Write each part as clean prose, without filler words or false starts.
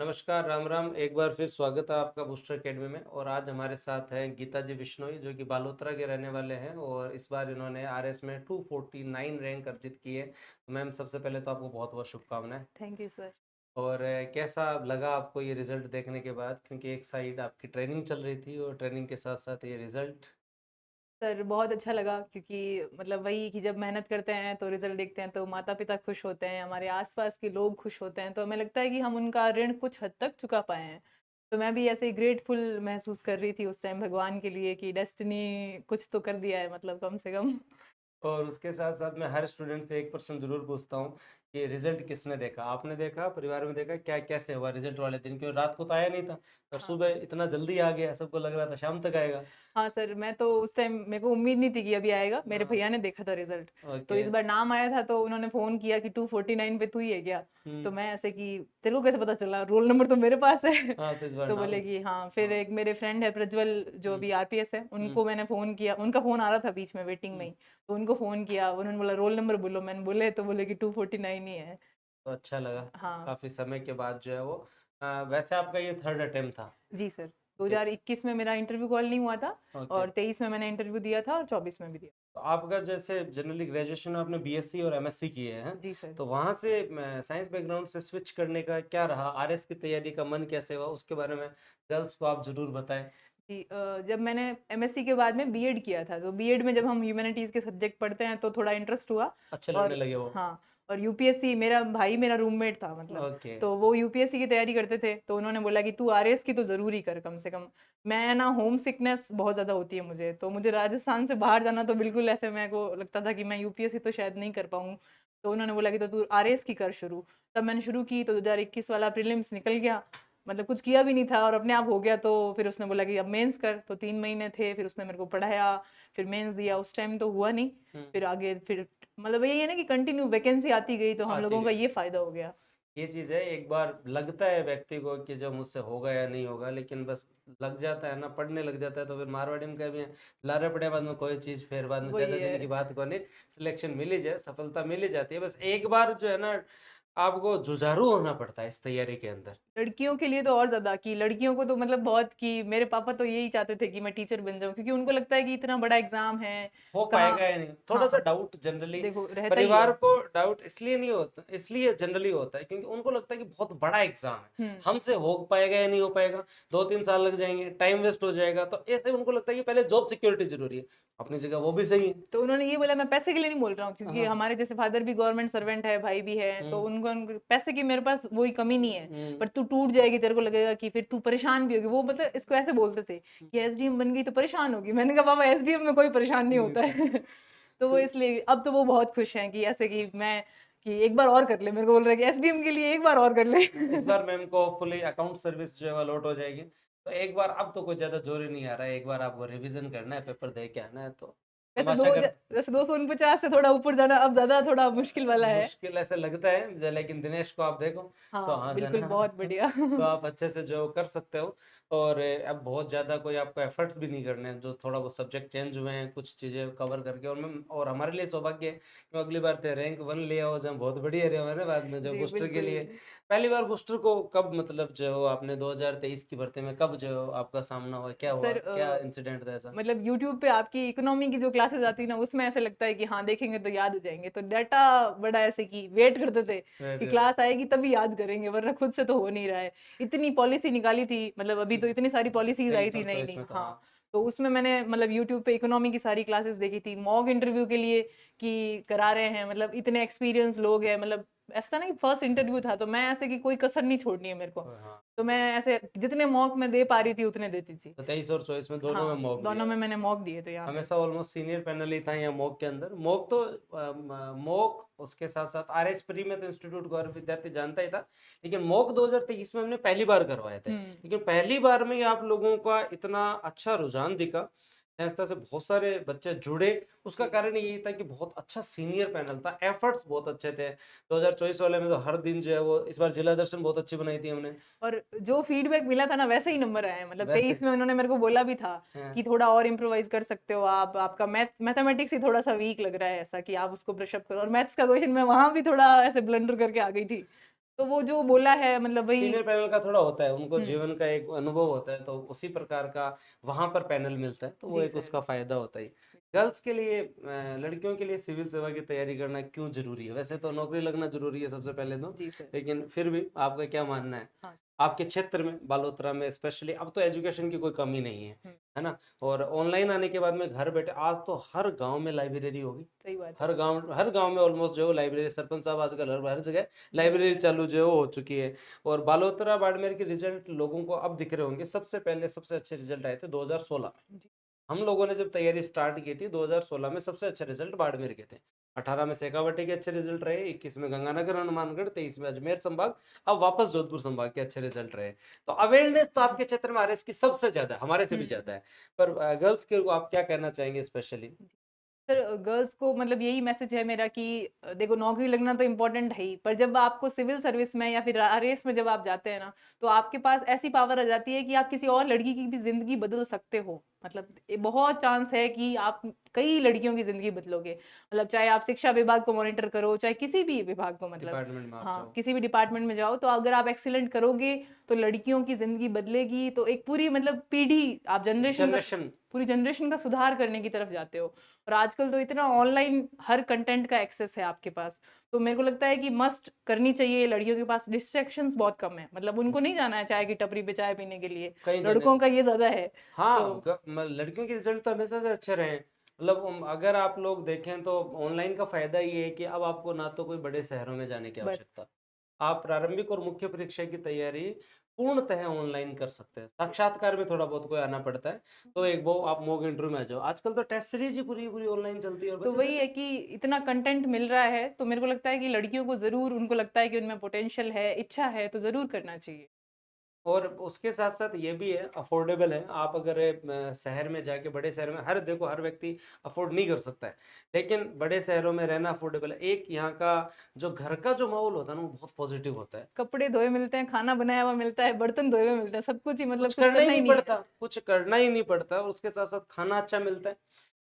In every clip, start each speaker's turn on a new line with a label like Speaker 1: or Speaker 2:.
Speaker 1: नमस्कार, राम राम। एक बार फिर स्वागत है आपका बूस्टर अकेडमी में। और आज हमारे साथ हैं गीता जी बिश्नोई, जो कि बालोतरा के रहने वाले हैं और इस बार इन्होंने आरएस में 249 रैंक अर्जित की है। तो मैम, सबसे पहले तो आपको बहुत बहुत शुभकामनाएं।
Speaker 2: Thank you sir.
Speaker 1: और कैसा लगा आपको ये रिजल्ट देखने के बाद, क्योंकि एक साइड आपकी ट्रेनिंग चल रही थी और ट्रेनिंग के साथ साथ ये रिजल्ट।
Speaker 2: सर बहुत अच्छा लगा क्योंकि मतलब वही कि जब मेहनत करते हैं तो रिजल्ट देखते हैं तो माता-पिता खुश होते हैं, हमारे आस-पास के लोग खुश होते हैं, तो हमें लगता है कि हम उनका ऋण कुछ हद तक चुका पाए हैं। तो मैं भी ऐसे ही ग्रेटफुल महसूस कर रही थी उस टाइम भगवान के लिए कि डेस्टिनी कुछ तो कर दिया है मतलब कम से कम।
Speaker 1: और उसके साथ साथ मैं हर स्टूडेंट से एक प्रश्न जरूर पूछता हूँ कि रिजल्ट किसने देखा? आपने देखा, परिवार में देखा, क्या कैसे हुआ रिजल्ट वाले दिन? क्योंकि रात को तो आया नहीं था और
Speaker 2: हाँ।
Speaker 1: सुबह इतना जल्दी आ गया, सबको लग रहा था शाम तक आएगा।
Speaker 2: हाँ सर, मैं तो उस टाइम मेरे को उम्मीद नहीं थी कि अभी आएगा। मेरे
Speaker 1: हाँ।
Speaker 2: भैया ने देखा था रिज़ल्ट। तो
Speaker 1: ओके।
Speaker 2: इस बार नाम आया था तो उन्होंने फ़ोन किया कि 249 पे तू ही है क्या? तो
Speaker 1: हम्म।
Speaker 2: मैं ऐसे कि तेरे को कैसे पता चला? रोल नंबर तो मेरे पास है।
Speaker 1: हाँ, तो इस बार
Speaker 2: तो
Speaker 1: नाम।
Speaker 2: बोले कि हाँ, फिर
Speaker 1: हाँ।
Speaker 2: एक मेरे फ्रेंड है प्रज्वल जो
Speaker 1: हम्म।
Speaker 2: अभी आरपीएस है,
Speaker 1: हम्म।
Speaker 2: उनको मैंने फ़ोन किया। उनका फ़ोन आ रहा था बीच में वेटिंग में
Speaker 1: हम्म।
Speaker 2: ही। तो उनको फ़ोन किया, उन्होंने बोला रोल नंबर बोलो। मैंने बोले तो बोले कि 249 ही है।
Speaker 1: तो अच्छा लगा।
Speaker 2: हाँ।
Speaker 1: काफी समय के बाद जो है वो वैसे आपका ये थर्ड अटेम्प्ट था?
Speaker 2: जी सर।
Speaker 1: कि
Speaker 2: 2021 में मेरा इंटरव्यू कॉल नहीं हुआ था
Speaker 1: ओके।
Speaker 2: और 23 में मैंने इंटरव्यू दिया था और 24 में भी दिया।
Speaker 1: तो आपका जैसे जनरली ग्रेजुएशन में आपने बीएससी और एमएससी किए हैं,
Speaker 2: जी सर।
Speaker 1: तो वहाँ से साइंस बैकग्राउंड से स्विच करने का क्या रहा? आरएस की तैयारी का मन कैसे हुआ? उसके बारे में गर्ल्स को आप ज़रूर बताएं।
Speaker 2: जी जब मैंने एमएससी के बाद में बीएड किया था तो बीएड में जब हम ह्यूमैनिटीज़ के सब्जेक्ट पढ़ते हैं तो थोड़ा इंटरेस्ट हुआ।
Speaker 1: अच्छे लगने
Speaker 2: और
Speaker 1: लगे वो?
Speaker 2: हाँ, और यूपीएससी मेरा भाई मेरा रूममेट था मतलब।
Speaker 1: ओके।
Speaker 2: तो वो यूपीएससी की तैयारी करते थे तो उन्होंने बोला कि तू आरएएस की तो ज़रूर ही कर कम से कम। मैं ना होम सिकनेस बहुत ज़्यादा होती है मुझे, तो मुझे राजस्थान से बाहर जाना तो बिल्कुल ऐसे मेरे को लगता था कि मैं यूपीएससी तो शायद नहीं कर पाऊँ। तो उन्होंने बोला कि तो तू आरएएस की कर शुरू। तब मैंने शुरू की तो 2021 वाला प्रीलिम्स निकल गया। मतलब कुछ किया भी नहीं था और अपने आप हो गया। तो फिर उसने बोला कि अब मेंस कर। तो 3 महीने थे, फिर उसने मेरे को पढ़ाया, फिर मेंस दिया। उस टाइम तो हुआ नहीं।
Speaker 1: हम्म।
Speaker 2: फिर आगे फिर मतलब यही है ना कि कंटिन्यू वैकेंसी आती गई तो हम
Speaker 1: आती
Speaker 2: लोगों का
Speaker 1: गई।
Speaker 2: ये फ़ायदा हो गया।
Speaker 1: ये चीज़ है, एक बार लगता है व्यक्ति को कि जो मुझसे होगा या नहीं होगा, लेकिन बस लग जाता है ना, पढ़ने लग जाता है। तो फिर मारवाड़ी में कभी लारे पड़े बाद में कोई चीज़, फिर बाद में ज़्यादा
Speaker 2: वही
Speaker 1: दिन
Speaker 2: है।
Speaker 1: की बात को नहीं, सिलेक्शन मिल ही जाए, सफलता मिल ही जाती है। बस एक बार जो है ना, आपको जुझारू होना पड़ता है इस तैयारी के अंदर।
Speaker 2: लड़कियों के लिए तो और ज़्यादा कि लड़कियों को तो मतलब बहुत कि मेरे पापा तो यही चाहते थे कि मैं टीचर बन जाऊँ क्योंकि उनको लगता है कि इतना बड़ा एग्ज़ाम है,
Speaker 1: हो
Speaker 2: कहाँ।
Speaker 1: पाएगा या नहीं, थोड़ा सा
Speaker 2: हाँ,
Speaker 1: डाउट जनरली
Speaker 2: देखो रहता ही है।
Speaker 1: परिवार को डाउट इसलिए नहीं होता, इसलिए जनरली होता है क्योंकि उनको लगता है कि बहुत बड़ा एग्जाम है,
Speaker 2: हुँ।
Speaker 1: हमसे हो पाएगा या नहीं हो पाएगा, 2-3 साल लग जाएंगे, टाइम वेस्ट हो जाएगा। तो ऐसे उनको लगता है कि पहले जॉब सिक्योरिटी जरूरी है। अपनी जगह वो भी सही है।
Speaker 2: तो उन्होंने ये बोला मैं पैसे के लिए नहीं बोल रहा हूँ क्योंकि
Speaker 1: हाँ।
Speaker 2: हमारे जैसे फादर भी गवर्नमेंट सर्वेंट है, भाई भी है, तो
Speaker 1: हम्म।
Speaker 2: उनको पैसे की मेरे पास वही कमी नहीं है।
Speaker 1: हम्म।
Speaker 2: पर तू टूट जाएगी, तेरे को लगेगा कि फिर तू परेशान भी होगी। वो मतलब इसको ऐसे बोलते थे कि एसडीएम बन गई तो परेशान होगी। मैंने कहा पापा एसडीएम में कोई परेशान नहीं
Speaker 1: नहीं
Speaker 2: होता
Speaker 1: था।
Speaker 2: है। तो वो
Speaker 1: तो
Speaker 2: इसलिए अब तो वो बहुत खुश हैं कि ऐसे कि मैं कि एक बार और कर ले। मेरे को बोल रहे हैं कि एसडीएम के लिए एक बार और कर ले।
Speaker 1: इस बार मैम को फुली अकाउंट सर्विस जो है वो लौट हो जाएगी। तो एक बार, अब तो कोई ज्यादा जोर ही नहीं आ रहा है, एक बार आपको रिवीजन करना है, पेपर दे के आना है। तो हम
Speaker 2: वैसे
Speaker 1: आशा करते।
Speaker 2: वैसे 249 से थोड़ा ऊपर जाना अब ज्यादा थोड़ा मुश्किल वाला है।
Speaker 1: मुश्किल ऐसे लगता है लेकिन दिनेश को आप देखो, तो
Speaker 2: हाँ
Speaker 1: हाँ जो है
Speaker 2: बिल्कुल,
Speaker 1: ना।
Speaker 2: बहुत बढ़िया।
Speaker 1: तो आप अच्छे से जो कर सकते हो। और अब बहुत ज़्यादा कोई आपको एफर्ट्स भी नहीं करने हैं, जो थोड़ा बहुत सब्जेक्ट चेंज हुए हैं, कुछ चीज़ें कवर करके। और मैम, और हमारे लिए सौभाग्य है कि अगली बार तो रैंक 1 लिया हो, जहाँ बहुत बढ़िया रहे हमारे बाद में जो
Speaker 2: जी
Speaker 1: बूस्टर के
Speaker 2: बिल्कुल।
Speaker 1: लिए। पहली बार बूस्टर को कब, मतलब जो हो आपने 2023 की भर्ती में कब जो हो आपका सामना हुआ,
Speaker 2: सर
Speaker 1: क्या इंसिडेंट था ऐसा?
Speaker 2: मतलब यूट्यूब पे आपकी इकोनॉमी की जो क्लासेस आती है ना उसमें ऐसे लगता है कि हाँ देखेंगे तो याद हो जाएंगे। तो डाटा बड़ा ऐसे कि वेट करते थे कि क्लास आएगी तभी याद करेंगे वरना खुद से तो हो नहीं रहा है। इतनी पॉलिसी निकाली थी, मतलब अभी तो इतनी सारी पॉलिसीज आई
Speaker 1: 23
Speaker 2: थी
Speaker 1: और
Speaker 2: नई
Speaker 1: 24
Speaker 2: नई।
Speaker 1: में तो
Speaker 2: हाँ।
Speaker 1: हाँ।
Speaker 2: तो उसमें मैंने मतलब यूट्यूब पे इकोनॉमी की सारी क्लासेस देखी थी, मॉक इंटरव्यू के लिए कि करा रहे हैं, मतलब इतने एक्सपीरियंस लोग हैं। मतलब ऐसा था ना कि फर्स्ट इंटरव्यू था तो मैं ऐसे कि कोई कसर नहीं छोड़नी है मेरे को।
Speaker 1: हाँ।
Speaker 2: तो मैं ऐसे जितने मॉक में दे पा रही थी उतने देती थी।
Speaker 1: तो 23 और 24 में दोनों में
Speaker 2: हाँ,
Speaker 1: मॉक
Speaker 2: दोनों
Speaker 1: दिया
Speaker 2: में
Speaker 1: है।
Speaker 2: मैंने मॉक दिए थे यहाँ पे।
Speaker 1: हमेशा ऑलमोस्ट सीनियर पैनल ही था यहाँ मॉक के अंदर। मॉक तो मॉक उसके साथ साथ आरएस प्री में तो इंस्टीट्यूट को हर विद्यार्थी जानता ही था, लेकिन मॉक 2023 में हमने पहली बार करवाए थे।
Speaker 2: हुँ।
Speaker 1: लेकिन पहली बार में ही आप लोगों का इतना अच्छा रुझान दिखा, इस तरह से बहुत सारे बच्चे जुड़े। उसका
Speaker 2: जी।
Speaker 1: कारण यही था कि बहुत अच्छा सीनियर पैनल था, एफर्ट्स बहुत अच्छे थे। 2024 वाले में तो हर दिन जो है वो, इस बार जिला दर्शन बहुत अच्छी बनाई थी हमने।
Speaker 2: और जो फीडबैक मिला था ना वैसे ही नंबर आए हैं। मतलब
Speaker 1: वैसे
Speaker 2: 23 में उन्होंने मेरे को बोला भी था
Speaker 1: हाँ।
Speaker 2: कि थोड़ा और इम्प्रोवाइज़ कर सकते हो आप, आपका मैथमेटिक्स ही थोड़ा-सा वीक लग रहा है ऐसा कि आप उसको ब्रश अप करो। और मैथ्स का क्वेश्चन मैं वहाँ भी थोड़ा ऐसे ब्लंडर करके आ गई थी। तो वो जो बोला है मतलब वही।
Speaker 1: सीनियर पैनल का थोड़ा होता है, उनको
Speaker 2: हुँ,
Speaker 1: जीवन का एक अनुभव होता है, तो उसी प्रकार का वहाँ पर पैनल मिलता है, तो वो
Speaker 2: जी
Speaker 1: एक
Speaker 2: सर।
Speaker 1: उसका फ़ायदा होता ही।
Speaker 2: बिल्कुल।
Speaker 1: गर्ल्स के लिए लड़कियों के लिए सिविल सेवा की तैयारी करना क्यों ज़रूरी है? वैसे तो नौकरी लगना ज़रूरी है सबसे पहले तो,
Speaker 2: जी सर।
Speaker 1: लेकिन फिर भी आपका क्या मानना है?
Speaker 2: हाँ।
Speaker 1: आपके क्षेत्र में, बालोतरा में स्पेशली अब तो एजुकेशन की कोई कमी नहीं
Speaker 2: हुँ,
Speaker 1: है ना? और ऑनलाइन आने के बाद में घर बैठे आज तो हर गाँव में लाइब्रेरी हो गई।
Speaker 2: सही बात है।
Speaker 1: हर गाँव में ऑलमोस्ट जो है लाइब्रेरी सरपंच साहब आजकल हर जगह
Speaker 2: बना
Speaker 1: लाइब्रेरी
Speaker 2: रहे हैं।
Speaker 1: चालू जो है वो हो चुकी है। और बालोतरा बाड़मेर के रिजल्ट लोगों को अब दिख रहे होंगे। सबसे पहले सबसे अच्छे रिजल्ट आए थे 2016 में।
Speaker 2: जी।
Speaker 1: हम लोगों ने जब तैयारी स्टार्ट की थी 2016 में सबसे अच्छे रिजल्ट बाड़मेर के थे। 18 में शेखावाटी के अच्छे रिजल्ट रहे, 21 में गंगानगर, हनुमानगढ़, 23 में अजमेर संभाग, अब वापस जोधपुर संभाग के अच्छे रिजल्ट रहे। तो अवेयरनेस तो आपके क्षेत्र में आरएस की सबसे ज़्यादा है, हमारे से
Speaker 2: हुँ,
Speaker 1: भी
Speaker 2: हुँ,
Speaker 1: ज़्यादा
Speaker 2: हुँ।
Speaker 1: है। पर गर्ल्स के आप क्या कहना चाहेंगे स्पेशली?
Speaker 2: जी। सर गर्ल्स को मतलब यही मैसेज है मेरा कि देखो नौकरी लगना तो इम्पोर्टेंट है ही, पर जब आपको सिविल सर्विस में या फिर आरएएस में जब आप जाते हैं ना, तो आपके पास ऐसी पावर आ जाती है कि आप किसी और लड़की की भी ज़िंदगी बदल सकते हो। मतलब ये बहुत चांस है कि आप कई लड़कियों की ज़िंदगी बदलोगे। मतलब चाहे आप शिक्षा विभाग को मॉनिटर करो, चाहे किसी भी विभाग को मतलब
Speaker 1: डिपार्टमेंट में आप
Speaker 2: हाँ,
Speaker 1: चाहो?
Speaker 2: किसी भी डिपार्टमेंट में जाओ, तो अगर आप एक्सीलेंट करोगे, तो लड़कियों की ज़िंदगी बदलेगी, तो एक पूरी मतलब पीढ़ी आप
Speaker 1: एक
Speaker 2: जनरेशन का
Speaker 1: जनरेशन
Speaker 2: पूरी जनरेशन का सुधार करने की तरफ जाते हो। और आजकल तो इतना ऑनलाइन हर कंटेंट का एक्सेस है आपके पास। तो मेरे को लगता है कि मस्ट करनी चाहिए, लड़कियों के पास डिस्ट्रैक्शंस बहुत कम है। मतलब उनको नहीं जाना है चाय की टपरी पे चाय पीने के लिए,
Speaker 1: कहीं जाने
Speaker 2: लड़कों का ये ज़्यादा है। तो
Speaker 1: हाँ, लड़कियों के रिजल्ट तो हमेशा से अच्छे रहे हैं। मतलब अगर आप लोग देखें तो ऑनलाइन का फायदा ये है कि अब आपको ना तो कोई बड़े शहरों में जाने की
Speaker 2: बस
Speaker 1: आवश्यकता। आप प्रारंभिक और मुख्य परीक्षा की तैयारी पूर्णतः ऑनलाइन कर सकते हैं। साक्षात्कार में थोड़ा बहुत कोई आना पड़ता है, तो एक वो आप मॉक इंटरव्यू में आ जाओ। आजकल तो टेस्ट सीरीज ही पूरी पूरी ऑनलाइन चलती है और
Speaker 2: तो
Speaker 1: बच्चे
Speaker 2: वही
Speaker 1: देते
Speaker 2: है
Speaker 1: हैं।
Speaker 2: कि इतना कंटेंट मिल रहा है, तो मेरे को लगता है कि लड़कियों को ज़रूर उनको लगता है कि उनमें पोटेंशियल है, इच्छा है, तो ज़रूर करना चाहिए।
Speaker 1: और उसके साथ-साथ ये भी है, अफ़ोर्डेबल है। आप अगर शहर में जाके बड़े शहर में देखो हर व्यक्ति अफ़ोर्ड नहीं कर सकता है। लेकिन बड़े शहरों में रहना अफ़ोर्डेबल है। एक यहाँ का जो घर का जो माहौल होता है ना, वो बहुत पॉज़िटिव होता है।
Speaker 2: कपड़े धोए मिलते हैं, खाना बनाया हुआ मिलता है, बर्तन धोए हुए मिलते हैं, सब कुछ ही मतलब
Speaker 1: कुछ
Speaker 2: कुछ
Speaker 1: करना ही
Speaker 2: करना ही
Speaker 1: नहीं
Speaker 2: नहीं है।
Speaker 1: पड़ता, कुछ करना ही नहीं पड़ता और उसके साथ-साथ खाना अच्छा मिलता है।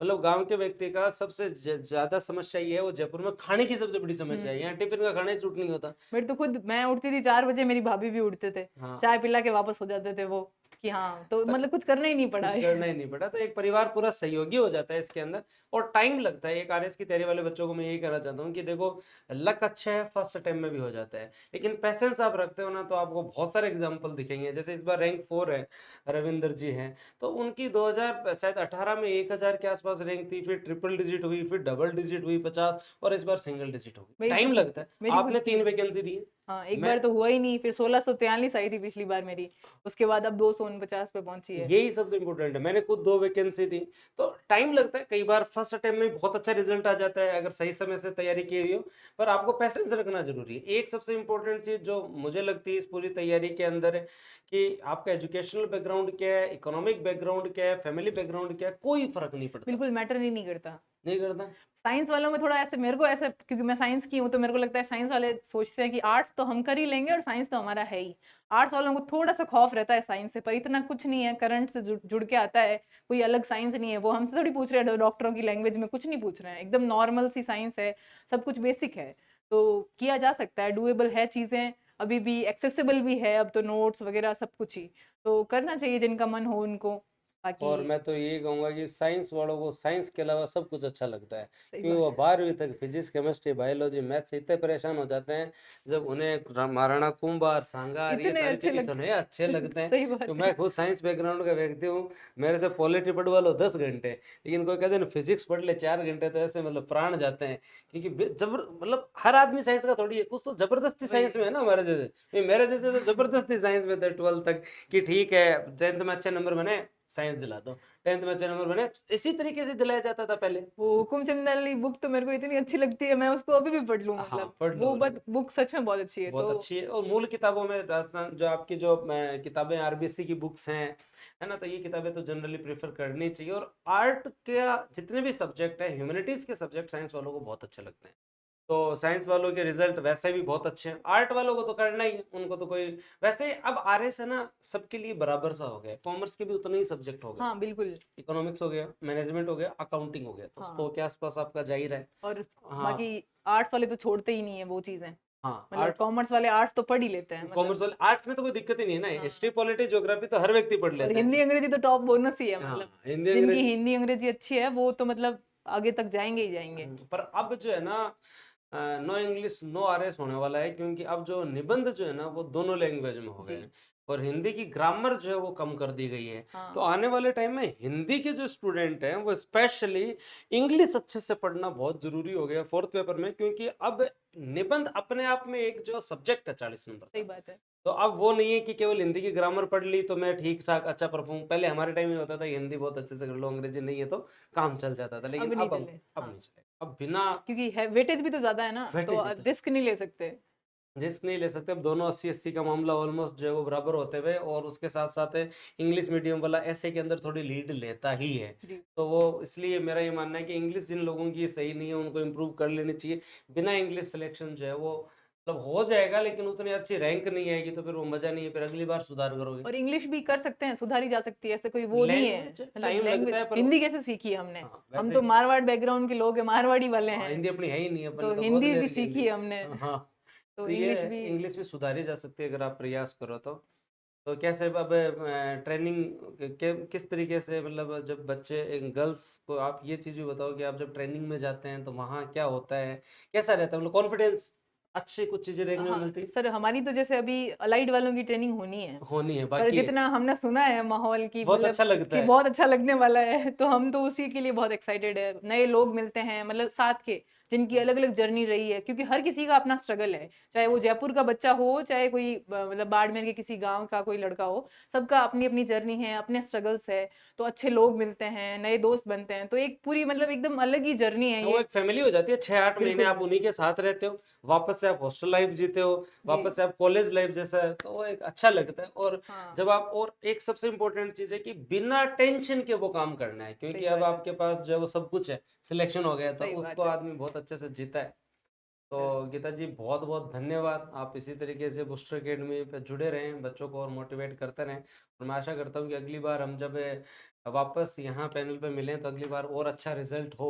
Speaker 1: मतलब गाँव के व्यक्ति का सबसे ज़्यादा समस्या ये है, वो जयपुर में खाने की सबसे बड़ी समस्या है।
Speaker 2: हुँ।
Speaker 1: यहाँ टिफ़िन का खाना ही सूट नहीं होता।
Speaker 2: मेरी तो खुद मैं उठती थी 4 बजे, मेरी भाभी भी उठते थे।
Speaker 1: हाँ,
Speaker 2: चाय पिला के वापस हो जाते थे वो, कि हाँ, तो
Speaker 1: तो
Speaker 2: मतलब कुछ करना ही नहीं पड़ा
Speaker 1: कुछ
Speaker 2: है।
Speaker 1: करना ही नहीं पड़ा, तो एक परिवार पूरा सहयोगी हो जाता है इसके अंदर और टाइम लगता है। एक आरएस की तैयारी वाले बच्चों को मैं यही कहना चाहता हूँ कि देखो लक अच्छा है, फर्स्ट अटेम्प्ट में भी हो जाता है। लेकिन पेशेंस आप रखते हो ना तो आपको बहुत सारे एग्ज़ाम्पल दिखेंगे। जैसे इस बार रैंक 4 है, रविंदर जी हैं, तो उनकी 2000 शायद 18 में 1000 के आस-पास रैंक थी, फिर ट्रिपल डिजिट हुई, फिर डबल डिजिट हुई 50 और इस बार सिंगल डिजिट हो गई।
Speaker 2: मेरी तो
Speaker 1: टाइम
Speaker 2: खुद
Speaker 1: लगता है।
Speaker 2: मेरी
Speaker 1: आपने
Speaker 2: खुद की
Speaker 1: 3 वैकेंसी दी है।
Speaker 2: हाँ, एक
Speaker 1: मैं
Speaker 2: बार तो हुआ ही नहीं, फिर 1643 आई थी पिछली बार मेरी, उसके बाद अब 249 पे पहुँची है।
Speaker 1: यही सबसे इम्पोर्टेंट है। मैंने खुद 2 वैकेंसी दी, तो टाइम लगता है। कई बार फर्स्ट अटेम्प्ट में बहुत अच्छा रिज़ल्ट आ जाता है, अगर सही समय से तैयारी की हुई हो, पर आपको पेशेंस रखना ज़रूरी है। एक सबसे इम्पोर्टेंट चीज़ जो मुझे लगती है इस पूरी तैयारी के अंदर है कि आपका एजुकेशनल बैकग्राउंड क्या है, इकोनॉमिक बैकग्राउंड क्या है, फैमिली बैकग्राउंड क्या है, कोई फ़र्क नहीं पड़ता।
Speaker 2: बिल्कुल मैटर ही नहीं करता।
Speaker 1: नहीं करता?
Speaker 2: साइंस वालों में थोड़ा ऐसे मेरे को ऐसा, क्योंकि मैं साइंस की हूँ, तो मेरे को लगता है साइंस वाले सोचते हैं कि आर्ट्स तो हम कर ही लेंगे और साइंस तो हमारा है ही। आर्ट्स वालों को थोड़ा-सा खौफ रहता है साइंस से, पर इतना कुछ नहीं है, करंट से जुड़ जुड़ के आता है, कोई अलग साइंस नहीं है। वो हमसे थोड़ी पूछ रहे हैं डॉक्टरों की लैंग्वेज में, कुछ नहीं पूछ रहे हैं, एकदम नॉर्मल सी साइंस है, सब कुछ बेसिक है। तो किया जा सकता है, डूएबल है चीज़ें, अभी भी एक्सेसिबल भी है, अब तो नोट्स वगैरह सब कुछ ही। तो करना चाहिए जिनका मन हो उनको, बाकी
Speaker 1: और मैं तो यही कहूँगा कि साइंस वालों को साइंस के अलावा सब कुछ अच्छा लगता है
Speaker 2: सही
Speaker 1: क्योंकि
Speaker 2: बात
Speaker 1: वो
Speaker 2: है।
Speaker 1: 12वीं तक फिजिक्स केमिस्ट्री बायोलॉजी मैथ से इतने परेशान हो जाते हैं जब उन्हें महाराणा कुंभार सांगार ये
Speaker 2: इतने
Speaker 1: सारी
Speaker 2: अच्छे
Speaker 1: चीज़
Speaker 2: लगते
Speaker 1: इतने अच्छे लगते हैं।
Speaker 2: सही
Speaker 1: तो
Speaker 2: बात है।
Speaker 1: मैं खुद साइंस बैकग्राउंड का व्यक्ति हूँ। मेरे से पॉलिटी पढ़वा लो 10 घंटे, लेकिन कोई कहते हैं ना फिजिक्स पढ़ ले 4 घंटे, तो ऐसे मतलब प्राण जाते हैं क्योंकि जबर मतलब हर आदमी साइंस का थोड़ी है, कुछ तो जबरदस्ती
Speaker 2: वही।
Speaker 1: साइंस में है ना हमारे जैसे। मेरे जैसे तो जबरदस्ती साइंस में थे 12th तक कि ठीक है 10th में अच्छे नंबर बने साइंस दिला दो, 10th में अच्छे नंबर बने, इसी तरीके से दिलाया जाता था पहले।
Speaker 2: वो हुकुमचंद वाली बुक तो मेरे को इतनी अच्छी लगती है, मैं उसको अभी भी पढ़ लूँ
Speaker 1: हाँ,
Speaker 2: मतलब।
Speaker 1: पढ़ लो
Speaker 2: वो
Speaker 1: मतलब
Speaker 2: बत बुक सच में बहुत अच्छी है,
Speaker 1: बहुत
Speaker 2: तो
Speaker 1: अच्छी है। और मूल किताबों में राजस्थान जो आपकी जो किताबें आरबीएससी की बुक्स हैं, है ना? तो ये किताबें तो जनरली प्रेफ़र करनी चाहिए और आर्ट के जितने भी सब्जेक्ट हैं, ह्यूमैनिटीज़ के सब्जेक्ट साइंस वालों को बहुत अच्छे लगते हैं। तो साइंस वालों के रिज़ल्ट वैसे भी बहुत अच्छे हैं। आर्ट वालों को तो करना ही है, उनको तो कोई वैसे अब आरएस है ना सबके लिए बराबर सा हो गया है। कॉमर्स के भी उतने ही सब्जेक्ट हो गए।
Speaker 2: हाँ, बिल्कुल।
Speaker 1: इकोनॉमिक्स हो गया, मैनेजमेंट हो गया, अकाउंटिंग हो गया, तो
Speaker 2: हाँ,
Speaker 1: 100 के आसपास आपका जा ही रहा है।
Speaker 2: और
Speaker 1: हाँ,
Speaker 2: बाकी आर्ट्स वाले तो छोड़ते ही नहीं है वो चीज़ें।
Speaker 1: हाँ,
Speaker 2: मतलब कॉमर्स वाले आर्ट्स तो पढ़ ही लेते हैं
Speaker 1: कॉमर्स
Speaker 2: मतलब।
Speaker 1: वाले आर्ट्स में तो कोई दिक्कत ही नहीं है ना,
Speaker 2: हाँ।
Speaker 1: हिस्ट्री, पॉलिटी, ज्योग्राफी तो हर व्यक्ति पढ़
Speaker 2: और
Speaker 1: लेता
Speaker 2: हिंदी
Speaker 1: है।
Speaker 2: अंग्रेजी तो टॉप बोनस ही है
Speaker 1: हाँ,
Speaker 2: मतलब।
Speaker 1: हिंदी,
Speaker 2: जिनकी
Speaker 1: अंग्रेजी
Speaker 2: हिंदी अंग्रेजी अच्छी है वो तो मतलब आगे तक जाएंगे ही जाएंगे।
Speaker 1: पर अब जो है ना नो इंग्लिश नो आरएस होने वाला है, क्योंकि अब जो निबंध जो है ना वो दोनों लैंग्वेज में हो गए
Speaker 2: जी।
Speaker 1: हैं और हिंदी की ग्रामर जो है वो कम कर दी गई है। तो
Speaker 2: हाँ
Speaker 1: आने वाले टाइम में हिंदी के जो स्टूडेंट हैं वो स्पेशली इंग्लिश अच्छे से पढ़ना बहुत जरूरी हो गया फोर्थ पेपर में, क्योंकि अब निबंध अपने आप में एक जो सब्जेक्ट है 40 नंबर
Speaker 2: सही
Speaker 1: का।
Speaker 2: बात है।
Speaker 1: तो अब वो नहीं है कि केवल हिंदी की ग्रामर पढ़ ली तो मैं ठीक ठाक अच्छा परफॉर्म, पहले हमारे टाइम में होता था कि हिंदी बहुत अच्छे से कर लो, अंग्रेजी नहीं है तो काम चल जाता था, लेकिन
Speaker 2: अब नहीं
Speaker 1: अब
Speaker 2: चले
Speaker 1: अब
Speaker 2: हाँ।
Speaker 1: नहीं चलेगा, अब बिना
Speaker 2: क्योंकि है वेटेज भी तो ज्यादा है ना, तो
Speaker 1: वेटेज है तो
Speaker 2: रिस्क नहीं ले सकते।
Speaker 1: रिस्क नहीं ले सकते। अब दोनों 80-80 का मामला ऑलमोस्ट जो है वो बराबर होते हुए, और उसके साथ साथ इंग्लिश मीडियम वाला ऐसे के अंदर थोड़ी लीड लेता ही है।
Speaker 2: जी।
Speaker 1: तो वो इसलिए मेरा ये मानना है कि इंग्लिश जिन लोगों की सही नहीं है उनको इम्प्रूव कर लेनी चाहिए। बिना इंग्लिश सिलेक्शन जो है वो मतलब हो जाएगा, लेकिन उतनी अच्छी रैंक नहीं आएगी तो फिर वो मजा नहीं है, फिर अगली बार सुधार करोगे।
Speaker 2: और इंग्लिश भी कर सकते हैं, सुधारी जा सकती है, ऐसे कोई वो नहीं है।
Speaker 1: लैंग्वेज
Speaker 2: मतलब
Speaker 1: टाइम लगता
Speaker 2: लैंग्वेज
Speaker 1: है पर
Speaker 2: हिंदी कैसे सीखी है हमने?
Speaker 1: हाँ
Speaker 2: हम
Speaker 1: वैसे
Speaker 2: तो मारवाड़ बैकग्राउंड के लोग हैं, मारवाड़ी वाले
Speaker 1: हाँ,
Speaker 2: हैं,
Speaker 1: हिंदी अपनी है ही नहीं, अपन
Speaker 2: तो
Speaker 1: ने तो बहुत
Speaker 2: हिंदी भी
Speaker 1: लेर की हिंदी।
Speaker 2: सीखी है हमने।
Speaker 1: हाँ,
Speaker 2: तो
Speaker 1: तो ये
Speaker 2: इंग्लिश भी।
Speaker 1: इंग्लिश भी सुधारी जा सकती है अगर आप प्रयास करो तो। तो कैसे अब ट्रेनिंग किस तरीके से, मतलब जब बच्चे गर्ल्स को आप ये चीज़ भी बताओ कि आप जब ट्रेनिंग में जाते हैं तो वहाँ क्या होता है, कैसा रहता है, मतलब कॉन्फिडेंस अच्छी कुछ चीज़ें देखने को
Speaker 2: हाँ
Speaker 1: मिलती
Speaker 2: सर, हमारी तो जैसे अभी अलाइड वालों की ट्रेनिंग होनी है,
Speaker 1: होनी है,
Speaker 2: पर
Speaker 1: बाकी है
Speaker 2: जितना हमने सुना है माहौल की
Speaker 1: बहुत
Speaker 2: मतलब
Speaker 1: अच्छा लगता
Speaker 2: कि
Speaker 1: है।
Speaker 2: बहुत अच्छा लगने वाला है, तो हम तो उसी के लिए बहुत एक्साइटेड है। नए लोग मिलते हैं मतलब साथ के, जिनकी अलग अलग जर्नी रही है, क्योंकि हर किसी का अपना स्ट्रगल है, चाहे वो जयपुर का बच्चा हो, चाहे कोई मतलब बाड़मेर के किसी गांव का कोई लड़का हो, सबका अपनी अपनी जर्नी है, अपने स्ट्रगल्स है। तो अच्छे लोग मिलते हैं, नए दोस्त बनते हैं, तो एक पूरी मतलब एकदम अलग ही जर्नी है
Speaker 1: वो
Speaker 2: ये।
Speaker 1: एक फैमिली हो जाती है, 6-8 महीने
Speaker 2: बिल्कुल।
Speaker 1: आप उन्हीं के साथ रहते हो, वापस से आप हॉस्टल लाइफ जीते हो,
Speaker 2: जी।
Speaker 1: वापस से आप कॉलेज लाइफ जैसा है, तो वो एक अच्छा लगता है। और
Speaker 2: हाँ
Speaker 1: जब आप, और एक सबसे इम्पोर्टेंट चीज है कि बिना टेंशन के वो काम करना है, क्योंकि
Speaker 2: सही
Speaker 1: अब
Speaker 2: बात है।
Speaker 1: आपके पास जो है वो सब कुछ है, सिलेक्शन हो गया तो
Speaker 2: सही
Speaker 1: उसको
Speaker 2: बात है
Speaker 1: आदमी बहुत अच्छे से जीता है।
Speaker 2: सर।
Speaker 1: तो गीता जी बहुत बहुत धन्यवाद, आप इसी तरीके से बूस्टर एकेडमी पे जुड़े रहें, बच्चों को और मोटिवेट करते रहें, और मैं आशा करता हूँ कि अगली बार हम जब वापस यहाँ पैनल पे मिलें तो अगली बार और अच्छा रिजल्ट हो,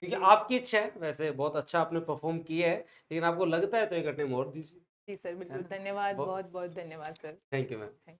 Speaker 1: क्योंकि
Speaker 2: जी।
Speaker 1: आपकी इच्छा है, वैसे बहुत अच्छा आपने परफॉर्म किया है, लेकिन आपको लगता है तो एक अटेम्प्ट और दीजिए,
Speaker 2: जी सर,
Speaker 1: है
Speaker 2: बिल्कुल
Speaker 1: ना।
Speaker 2: धन्यवाद,
Speaker 1: बहुत
Speaker 2: बहुत बहुत धन्यवाद sir.
Speaker 1: Thank you ma'am.
Speaker 2: Thank